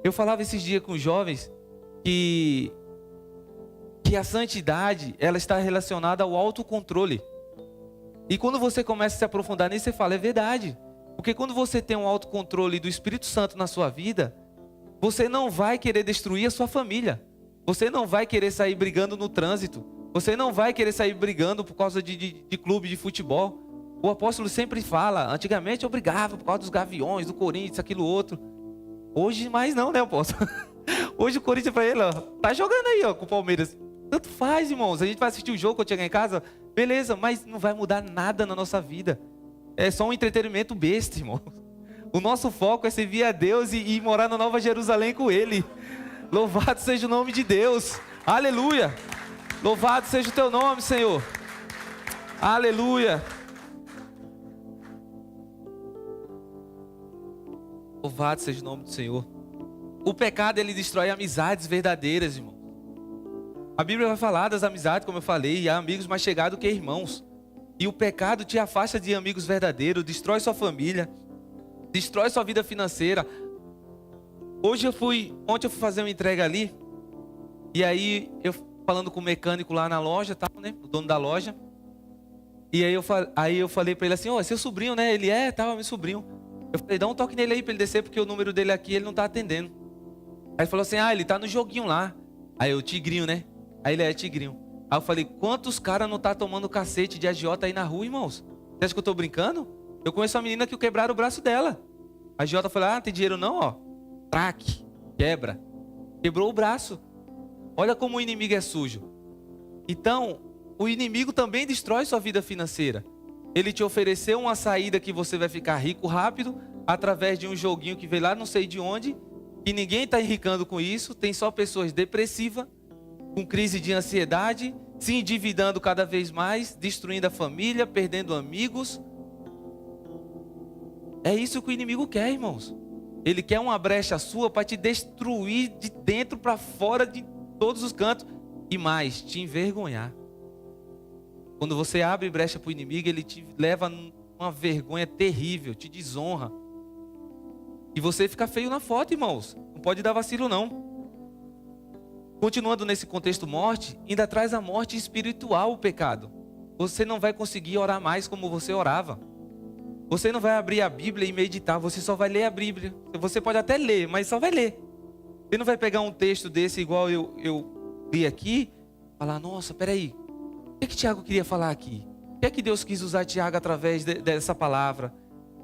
Eu falava esses dias com os jovens que a santidade, ela está relacionada ao autocontrole. E quando você começa a se aprofundar nisso, você fala, é verdade. Porque quando você tem um autocontrole do Espírito Santo na sua vida, você não vai querer destruir a sua família. Você não vai querer sair brigando no trânsito. Você não vai querer sair brigando por causa de clube de futebol. O apóstolo sempre fala, antigamente eu brigava por causa dos Gaviões, do Corinthians, aquilo outro. Hoje mais não, né, apóstolo? Hoje o Corinthians para ele, ó, tá jogando aí, ó, com o Palmeiras. Tanto faz, irmãos. A gente vai assistir o jogo quando chegar em casa, beleza, mas não vai mudar nada na nossa vida. É só um entretenimento besta, irmão. O nosso foco é servir a Deus e morar na Nova Jerusalém com Ele. Louvado seja o nome de Deus. Aleluia. Louvado seja o teu nome, Senhor. Aleluia. Louvado seja o nome do Senhor. O pecado, ele destrói amizades verdadeiras, irmão. A Bíblia vai falar das amizades, como eu falei, e há amigos mais chegados que irmãos. E o pecado te afasta de amigos verdadeiros, destrói sua família, destrói sua vida financeira. Ontem eu fui fazer uma entrega ali, e aí eu falando com o mecânico lá na loja, tal, né, o dono da loja. E aí eu falei para ele assim, ó, seu sobrinho, né? Ele tal, meu sobrinho. Eu falei, dá um toque nele aí para ele descer, porque o número dele aqui, ele não tá atendendo. Aí ele falou assim, ele tá no joguinho lá. Aí eu, Tigrinho, né? Aí ele Tigrinho. Aí eu falei, quantos caras não tá tomando cacete de agiota aí na rua, irmãos? Você acha que eu tô brincando? Eu conheço uma menina que quebraram o braço dela. A agiota falou, tem dinheiro não, ó. Traque, quebra. Quebrou o braço. Olha como o inimigo é sujo. Então, o inimigo também destrói sua vida financeira. Ele te ofereceu uma saída que você vai ficar rico rápido, através de um joguinho que veio lá não sei de onde, que ninguém está enricando com isso, tem só pessoas depressivas, com crise de ansiedade, se endividando cada vez mais, destruindo a família, perdendo amigos. É isso que o inimigo quer, irmãos. Ele quer uma brecha sua para te destruir de dentro para fora, de todos os cantos, e mais, te envergonhar. Quando você abre brecha para o inimigo, ele te leva uma vergonha terrível, te desonra. E você fica feio na foto, irmãos. Não pode dar vacilo, não. Continuando nesse contexto morte, ainda traz a morte espiritual o pecado. Você não vai conseguir orar mais como você orava. Você não vai abrir a Bíblia e meditar, você só vai ler a Bíblia. Você pode até ler, mas só vai ler. Você não vai pegar um texto desse igual eu li aqui, falar, nossa, peraí, o que Tiago queria falar aqui? O que é que Deus quis usar Tiago através dessa palavra?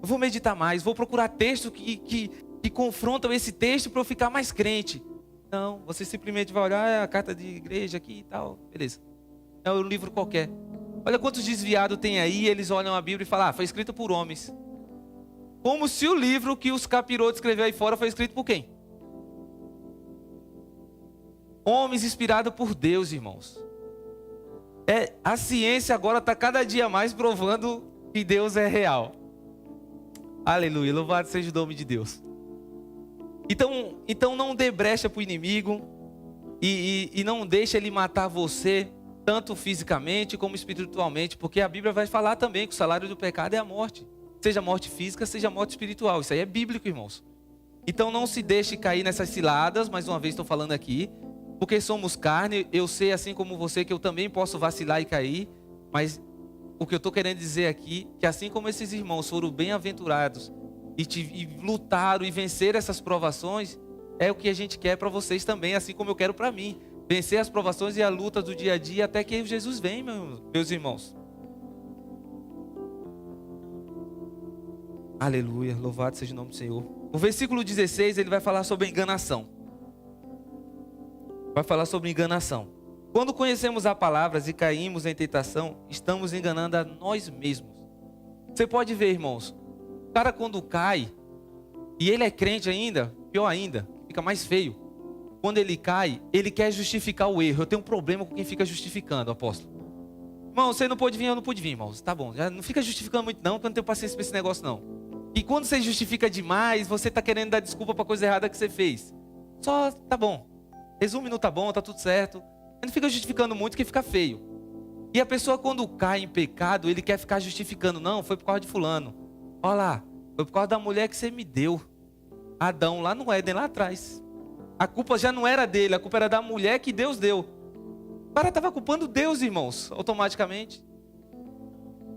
Eu vou meditar mais, vou procurar textos que confrontam esse texto para eu ficar mais crente. Não, você simplesmente vai olhar a carta de igreja aqui e tal, beleza. É um livro qualquer. Olha quantos desviados tem aí, eles olham a Bíblia e falam, foi escrito por homens. Como se o livro que os capirotos escreveu aí fora foi escrito por quem? Homens inspirados por Deus, irmãos. A ciência agora está cada dia mais provando que Deus é real. Aleluia, louvado seja o nome de Deus. Então não dê brecha para o inimigo e não deixe ele matar você, tanto fisicamente como espiritualmente, porque a Bíblia vai falar também que o salário do pecado é a morte. Seja morte física, seja morte espiritual. Isso aí é bíblico, irmãos. Então não se deixe cair nessas ciladas, mais uma vez estou falando aqui, porque somos carne. Eu sei, assim como você, que eu também posso vacilar e cair, mas o que eu estou querendo dizer aqui, que assim como esses irmãos foram bem-aventurados e lutaram e venceram essas provações, é o que a gente quer para vocês também, assim como eu quero para mim. Vencer as provações e a luta do dia a dia até que Jesus vem, meus irmãos. Aleluia, louvado seja o nome do Senhor. O versículo 16, ele vai falar sobre enganação. Vai falar sobre enganação. Quando conhecemos a palavra e caímos em tentação, estamos enganando a nós mesmos. Você pode ver, irmãos, o cara quando cai, e ele é crente ainda, pior ainda, fica mais feio. Quando ele cai, ele quer justificar o erro. Eu tenho um problema com quem fica justificando, apóstolo. Irmão, você não pôde vir, eu não pude vir, irmãos. Tá bom, já não fica justificando muito não, porque eu não tenho paciência para esse negócio não. E quando você justifica demais, você está querendo dar desculpa para a coisa errada que você fez. Só, tá bom. Resume no tá bom, tá tudo certo. Não fica justificando muito que fica feio. E a pessoa quando cai em pecado, ele quer ficar justificando. Não, foi por causa de fulano. Olha lá, foi por causa da mulher que você me deu. Adão lá no Éden, lá atrás. A culpa já não era dele, a culpa era da mulher que Deus deu. O cara estava culpando Deus, irmãos, automaticamente.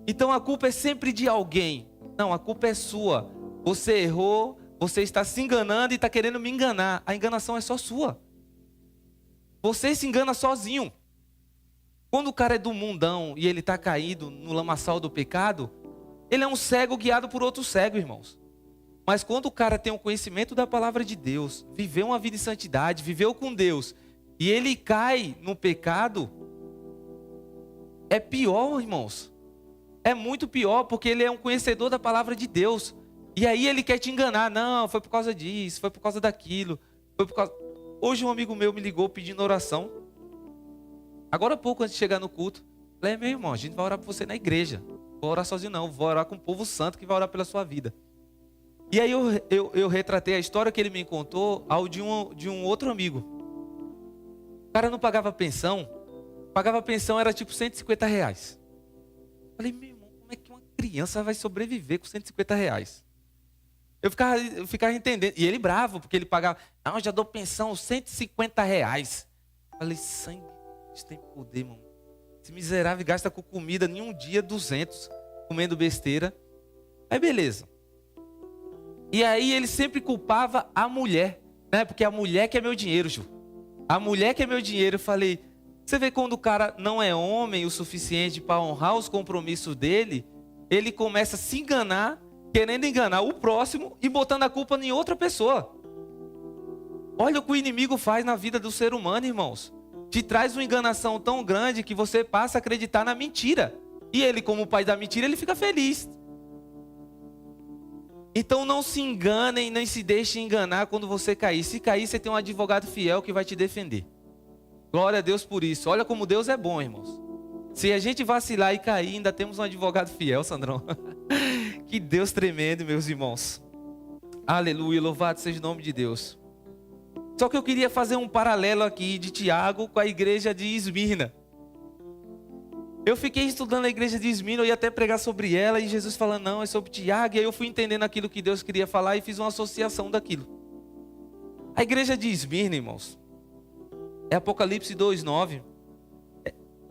Então a culpa é sempre de alguém. Não, a culpa é sua. Você errou, você está se enganando e está querendo me enganar. A enganação é só sua. Você se engana sozinho. Quando o cara é do mundão e ele está caído no lamaçal do pecado, ele é um cego guiado por outro cego, irmãos. Mas quando o cara tem um conhecimento da palavra de Deus, viveu uma vida em santidade, viveu com Deus, e ele cai no pecado, é pior, irmãos. É muito pior, porque ele é um conhecedor da palavra de Deus. E aí ele quer te enganar. Não, foi por causa disso, foi por causa daquilo. Foi por causa... Hoje um amigo meu me ligou pedindo oração. Agora há pouco, antes de chegar no culto, falei, meu irmão, a gente vai orar por você na igreja. Não vou orar sozinho não, vou orar com o povo santo que vai orar pela sua vida. E aí eu retratei a história que ele me contou ao de um outro amigo. O cara não pagava pensão. Pagava pensão, era tipo R$150. Falei, meu irmão, como é que uma criança vai sobreviver com R$150? Eu ficava entendendo. E ele bravo, porque ele pagava. Não, eu já dou pensão, R$150. Falei, sangue, isso tem poder, mano. Esse miserável gasta com comida em um dia 200, comendo besteira. Aí beleza. E aí ele sempre culpava a mulher, né? Porque a mulher que é meu dinheiro, Ju. A mulher que é meu dinheiro. Eu falei, você vê quando o cara não é homem o suficiente para honrar os compromissos dele, ele começa a se enganar, querendo enganar o próximo e botando a culpa em outra pessoa. Olha o que o inimigo faz na vida do ser humano, irmãos. Te traz uma enganação tão grande que você passa a acreditar na mentira. E ele, como o pai da mentira, ele fica feliz. Então não se enganem, nem se deixem enganar quando você cair. Se cair, você tem um advogado fiel que vai te defender. Glória a Deus por isso. Olha como Deus é bom, irmãos. Se a gente vacilar e cair, ainda temos um advogado fiel, Sandrão. Que Deus tremendo, meus irmãos. Aleluia, louvado seja o nome de Deus. Só que eu queria fazer um paralelo aqui de Tiago com a igreja de Esmirna. Eu fiquei estudando a igreja de Esmirna, eu ia até pregar sobre ela, e Jesus falando, não, é sobre Tiago. E aí eu fui entendendo aquilo que Deus queria falar e fiz uma associação daquilo. A igreja de Esmirna, irmãos, é Apocalipse 2:9.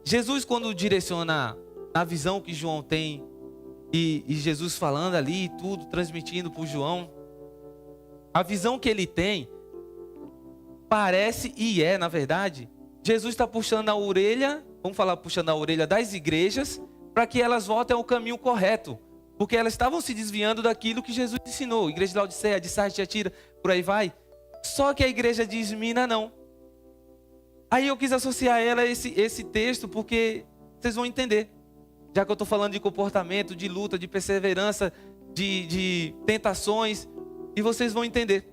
Jesus, quando direciona na visão que João tem, e Jesus falando ali, tudo, transmitindo para o João, a visão que ele tem, parece, e é, na verdade, Jesus está puxando a orelha, vamos falar puxando a orelha das igrejas, para que elas voltem ao caminho correto. Porque elas estavam se desviando daquilo que Jesus ensinou. Igreja de Laodiceia, de Sardes, de Tiatira, por aí vai. Só que a igreja de Esmirna não. Aí eu quis associar ela a esse texto, porque vocês vão entender. Já que eu estou falando de comportamento, de luta, de perseverança, de tentações, e vocês vão entender.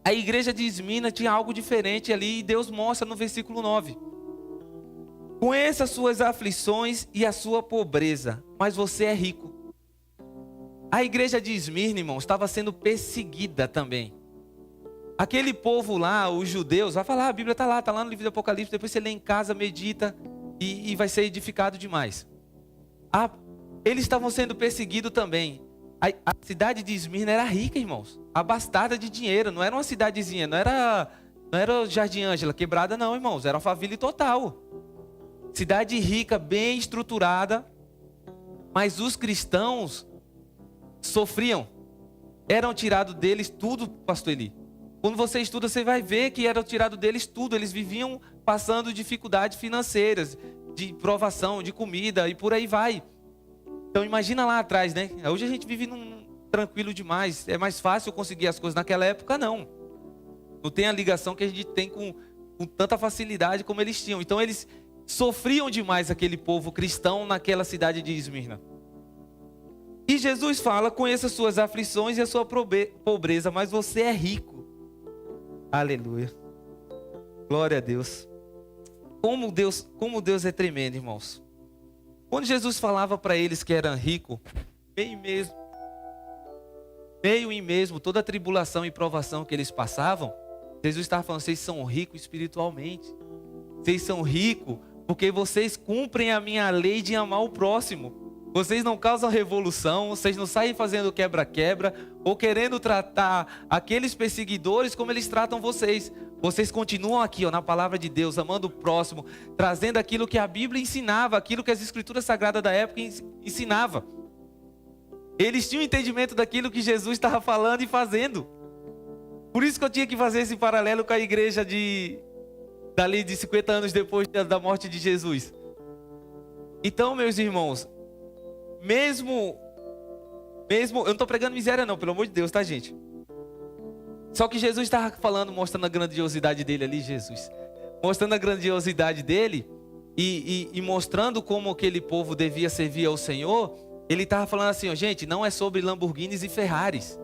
A igreja de Esmirna tinha algo diferente ali, e Deus mostra no versículo 9. Conheça as suas aflições e a sua pobreza, mas você é rico. A igreja de Esmirna, irmãos, estava sendo perseguida também. Aquele povo lá, os judeus, vai falar, a Bíblia está lá no livro do Apocalipse, depois você lê em casa, medita e vai ser edificado demais. Eles estavam sendo perseguidos também. A cidade de Esmirna era rica, irmãos, abastada de dinheiro, não era uma cidadezinha, não era Jardim Ângela, quebrada não, irmãos, era Alphaville total. Cidade rica, bem estruturada, mas os cristãos sofriam, eram tirados deles tudo, pastor Eli. Quando você estuda, você vai ver que era tirado deles tudo. Eles viviam passando dificuldades financeiras, de provação, de comida e por aí vai. Então imagina lá atrás, né? Hoje a gente vive tranquilo demais. É mais fácil conseguir as coisas. Naquela época, não. Não tem a ligação que a gente tem com tanta facilidade como eles tinham. Então eles sofriam demais, aquele povo cristão naquela cidade de Esmirna. E Jesus fala, conheça as suas aflições e a sua pobreza, mas você é rico. Aleluia. Glória a Deus. Como Deus é tremendo, irmãos. Quando Jesus falava para eles que eram ricos, meio em mesmo toda a tribulação e provação que eles passavam, Jesus estava falando, vocês são ricos espiritualmente. Vocês são ricos porque vocês cumprem a minha lei de amar o próximo. Vocês não causam revolução, vocês não saem fazendo quebra-quebra ou querendo tratar aqueles perseguidores como eles tratam vocês. Vocês continuam aqui, na palavra de Deus, amando o próximo, trazendo aquilo que a Bíblia ensinava, aquilo que as Escrituras Sagradas da época ensinava. Eles tinham entendimento daquilo que Jesus estava falando e fazendo. Por isso que eu tinha que fazer esse paralelo com a igreja dali de 50 anos depois da morte de Jesus. Então, meus irmãos, mesmo, eu não estou pregando miséria não, pelo amor de Deus, tá, gente? Só que Jesus estava falando, mostrando a grandiosidade dele ali, Jesus. Mostrando a grandiosidade dele e mostrando como aquele povo devia servir ao Senhor. Ele estava falando assim, gente, não é sobre Lamborghinis e Ferraris.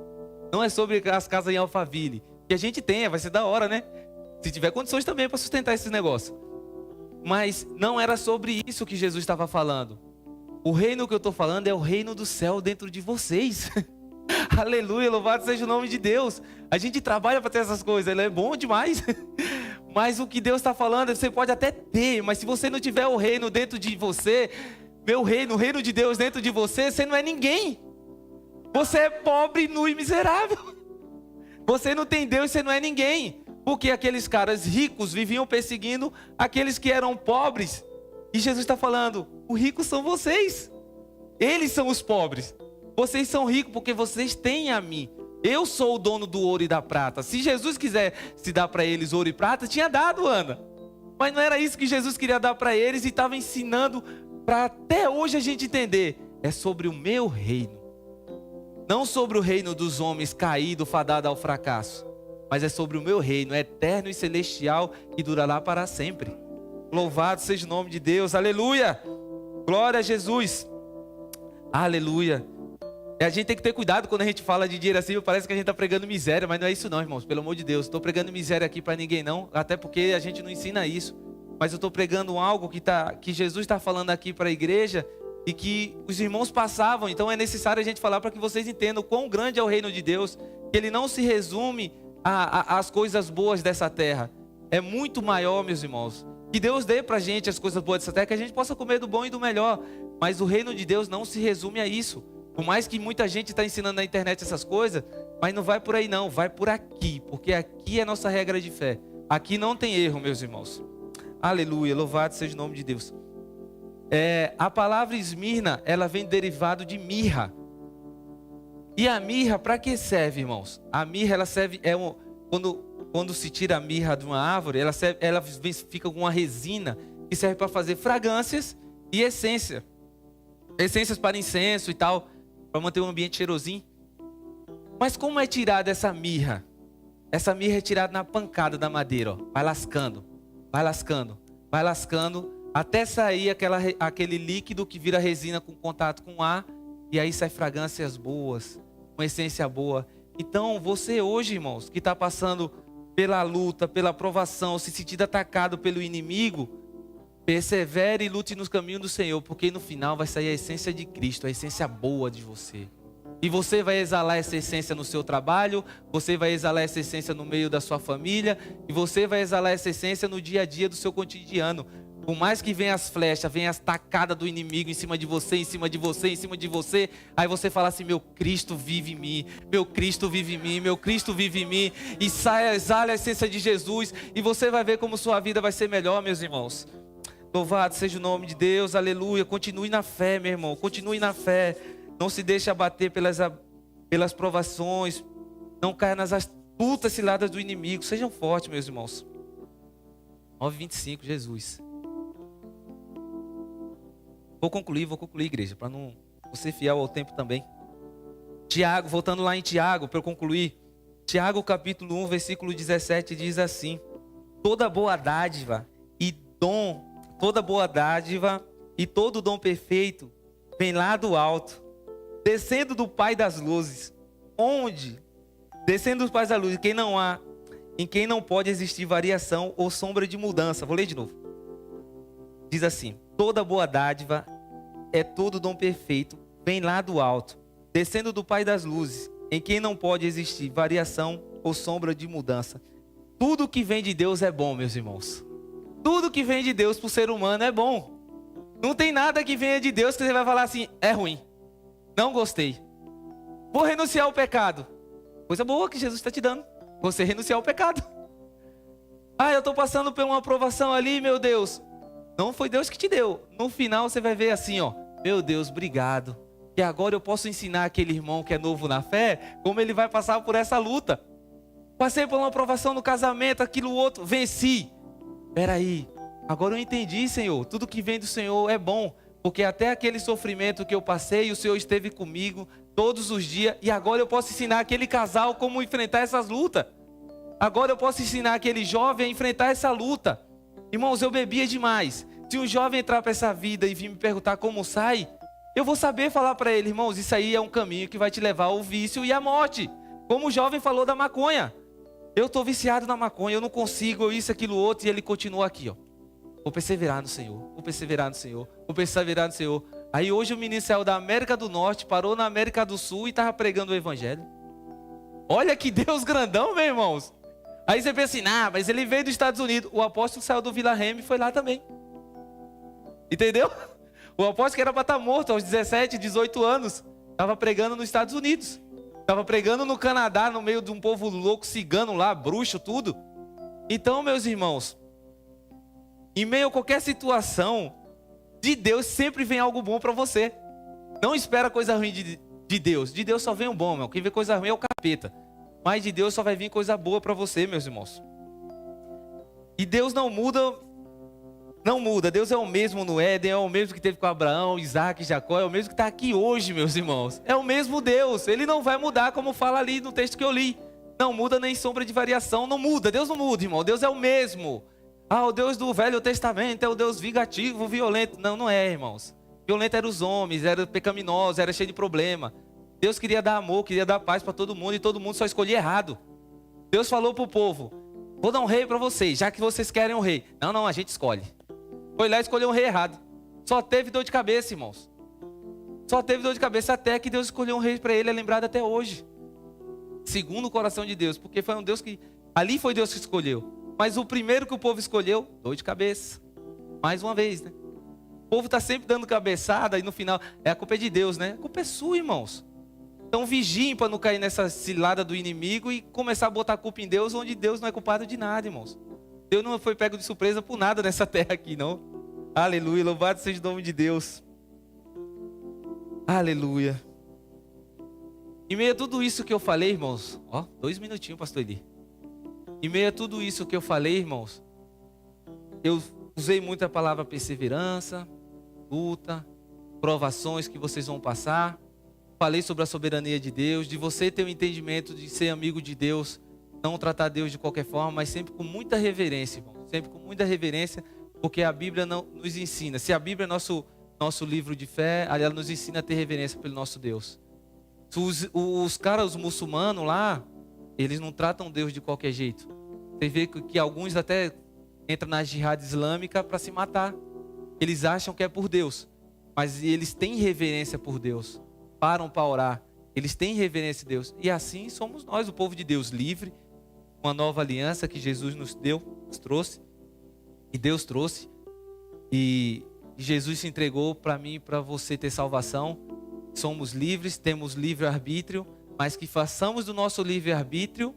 Não é sobre as casas em Alphaville. Que a gente tenha, vai ser da hora, né? Se tiver condições também para sustentar esse negócio. Mas não era sobre isso que Jesus estava falando. O reino que eu estou falando é o reino do céu dentro de vocês. Aleluia, louvado seja o nome de Deus. A gente trabalha para ter essas coisas, ele é bom demais. Mas o que Deus está falando, você pode até ter, mas se você não tiver o reino dentro de você, meu reino, o reino de Deus dentro de você, você não é ninguém. Você é pobre, nu e miserável. Você não tem Deus, você não é ninguém. Porque aqueles caras ricos viviam perseguindo aqueles que eram pobres. E Jesus está falando, os ricos são vocês. Eles são os pobres. Vocês são ricos porque vocês têm a mim. Eu sou o dono do ouro e da prata. Se Jesus quiser se dar para eles ouro e prata, tinha dado, Ana. Mas não era isso que Jesus queria dar para eles e estava ensinando para até hoje a gente entender. É sobre o meu reino. Não sobre o reino dos homens caído, fadado ao fracasso. Mas é sobre o meu reino, eterno e celestial, que durará para sempre. Louvado seja o nome de Deus, aleluia. Glória a Jesus. Aleluia. E a gente tem que ter cuidado quando a gente fala de dinheiro assim, parece que a gente está pregando miséria, mas não é isso não, irmãos, pelo amor de Deus. Estou pregando miséria aqui para ninguém não, até porque a gente não ensina isso. Mas eu estou pregando algo que Jesus está falando aqui para a igreja e que os irmãos passavam. Então é necessário a gente falar para que vocês entendam quão grande é o reino de Deus, que ele não se resume às coisas boas dessa terra. É muito maior, meus irmãos. Que Deus dê para a gente as coisas boas dessa terra, que a gente possa comer do bom e do melhor. Mas o reino de Deus não se resume a isso. Por mais que muita gente está ensinando na internet essas coisas, mas não vai por aí não, vai por aqui. Porque aqui é a nossa regra de fé. Aqui não tem erro, meus irmãos. Aleluia, louvado seja o nome de Deus. A palavra Esmirna, ela vem derivado de mirra. E a mirra, para que serve, irmãos? A mirra, ela serve, quando se tira a mirra de uma árvore, ela fica com uma resina que serve para fazer fragrâncias e essência. Essências para incenso e tal, para manter o ambiente cheirosinho. Mas como é tirada essa mirra? Essa mirra é tirada na pancada da madeira, ó. Vai lascando, vai lascando, vai lascando, até sair aquele líquido que vira resina com contato com o ar, e aí sai fragrâncias boas, uma essência boa. Então você hoje, irmãos, que está passando pela luta, pela provação, se sentindo atacado pelo inimigo, persevere e lute nos caminhos do Senhor, porque no final vai sair a essência de Cristo, a essência boa de você. E você vai exalar essa essência no seu trabalho, você vai exalar essa essência no meio da sua família, e você vai exalar essa essência no dia a dia do seu cotidiano. Por mais que venham as flechas, venham as tacadas do inimigo em cima de você, em cima de você, em cima de você, aí você fala assim: meu Cristo vive em mim, meu Cristo vive em mim, meu Cristo vive em mim, e exala a essência de Jesus, e você vai ver como sua vida vai ser melhor, meus irmãos. Louvado seja o nome de Deus, aleluia. Continue na fé, meu irmão, continue na fé. Não se deixe abater pelas provações. Não caia nas astutas ciladas do inimigo. Sejam fortes, meus irmãos. 9:25, Jesus. Vou concluir, igreja, para não ser fiel ao tempo também. Tiago, voltando lá em Tiago, para eu concluir. Tiago capítulo 1, versículo 17, diz assim: toda boa dádiva e todo dom perfeito vem lá do alto, descendo do Pai das luzes, descendo do Pai das luzes, em quem não pode existir variação ou sombra de mudança. Vou ler de novo. Diz assim: toda boa dádiva todo dom perfeito vem lá do alto, descendo do Pai das luzes, em quem não pode existir variação ou sombra de mudança. Tudo que vem de Deus é bom, meus irmãos. Tudo que vem de Deus para o ser humano é bom. Não tem nada que venha de Deus que você vai falar assim: é ruim, não gostei, vou renunciar ao pecado. Coisa boa que Jesus está te dando, você renunciar ao pecado. Eu estou passando por uma aprovação ali, meu Deus. Não foi Deus que te deu. No final você vai ver assim, ó: meu Deus, obrigado, que agora eu posso ensinar aquele irmão que é novo na fé como ele vai passar por essa luta. Passei por uma aprovação no casamento, aquilo outro, venci. Peraí, agora eu entendi, Senhor, tudo que vem do Senhor é bom, porque até aquele sofrimento que eu passei, o Senhor esteve comigo todos os dias, e agora eu posso ensinar aquele casal como enfrentar essas lutas. Agora eu posso ensinar aquele jovem a enfrentar essa luta. Irmãos, eu bebia demais. Se um jovem entrar para essa vida e vir me perguntar como sai, eu vou saber falar para ele: irmãos, isso aí é um caminho que vai te levar ao vício e à morte. Como o jovem falou da maconha. Eu estou viciado na maconha, eu não consigo, isso, aquilo, outro, e ele continua aqui, ó: vou perseverar no Senhor, vou perseverar no Senhor, vou perseverar no Senhor. Aí hoje o menino saiu da América do Norte, parou na América do Sul e estava pregando o Evangelho. Olha que Deus grandão, meus irmãos. Aí você pensa assim: mas ele veio dos Estados Unidos. O apóstolo saiu do Vila Reme e foi lá também. Entendeu? O apóstolo que era para estar morto aos 17, 18 anos, estava pregando nos Estados Unidos. Estava pregando no Canadá, no meio de um povo louco, cigano lá, bruxo, tudo. Então, meus irmãos, em meio a qualquer situação, de Deus sempre vem algo bom para você. Não espera coisa ruim de Deus. De Deus só vem o bom, meu. Quem vê coisa ruim é o capeta. Mas de Deus só vai vir coisa boa para você, meus irmãos. E Deus não muda. Não muda. Deus é o mesmo no Éden, é o mesmo que teve com Abraão, Isaac, Jacó, é o mesmo que está aqui hoje, meus irmãos. É o mesmo Deus. Ele não vai mudar, como fala ali no texto que eu li. Não muda nem sombra de variação. Não muda. Deus não muda, irmão. Deus é o mesmo. O Deus do Velho Testamento é o Deus vingativo, violento. Não, não é, irmãos. Violento eram os homens, era pecaminoso, era cheio de problema. Deus queria dar amor, queria dar paz para todo mundo e todo mundo só escolhia errado. Deus falou para o povo: vou dar um rei para vocês, já que vocês querem um rei. Não, não, a gente escolhe. Foi lá e escolheu um rei errado. Só teve dor de cabeça, irmãos. Só teve dor de cabeça até que Deus escolheu um rei para ele, é lembrado até hoje. Segundo o coração de Deus, porque foi um Deus que... Ali foi Deus que escolheu. Mas o primeiro que o povo escolheu, dor de cabeça. Mais uma vez, né? O povo está sempre dando cabeçada e no final, a culpa é de Deus, né? A culpa é sua, irmãos. Então vigiem para não cair nessa cilada do inimigo e começar a botar a culpa em Deus, onde Deus não é culpado de nada, irmãos. Deus não foi pego de surpresa por nada nessa terra aqui, não. Aleluia, louvado seja o nome de Deus. Aleluia. Em meio a tudo isso que eu falei, irmãos, 2 minutinhos, pastor Eli. Em meio a tudo isso que eu falei, irmãos, eu usei muito a palavra perseverança, luta, provações que vocês vão passar. Falei sobre a soberania de Deus, de você ter o entendimento de ser amigo de Deus, não tratar Deus de qualquer forma, mas sempre com muita reverência, irmão. Sempre com muita reverência, porque a Bíblia não nos ensina. Se a Bíblia é nosso livro de fé, ela nos ensina a ter reverência pelo nosso Deus. Os muçulmanos lá, eles não tratam Deus de qualquer jeito. Você vê que alguns até entram na jihad islâmica para se matar. Eles acham que é por Deus, mas eles têm reverência por Deus. Param para orar, eles têm reverência a Deus. E assim somos nós, o povo de Deus livre, uma nova aliança que Jesus nos deu, nos trouxe, e Deus trouxe, e Jesus se entregou para mim e para você ter salvação. Somos livres, temos livre-arbítrio, mas que façamos do nosso livre-arbítrio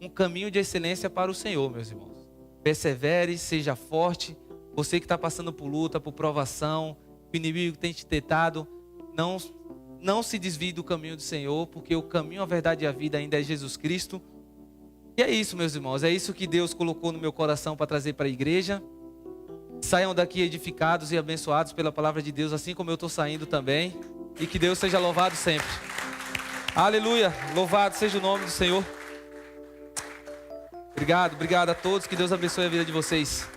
um caminho de excelência para o Senhor, meus irmãos. Persevere, seja forte. Você que está passando por luta, por provação, o inimigo tem te tentado, não se desvie do caminho do Senhor, porque o caminho, a verdade e a vida ainda é Jesus Cristo. E é isso, meus irmãos, é isso que Deus colocou no meu coração para trazer para a igreja. Saiam daqui edificados e abençoados pela palavra de Deus, assim como eu estou saindo também. E que Deus seja louvado sempre. Aleluia, louvado seja o nome do Senhor. Obrigado a todos, que Deus abençoe a vida de vocês.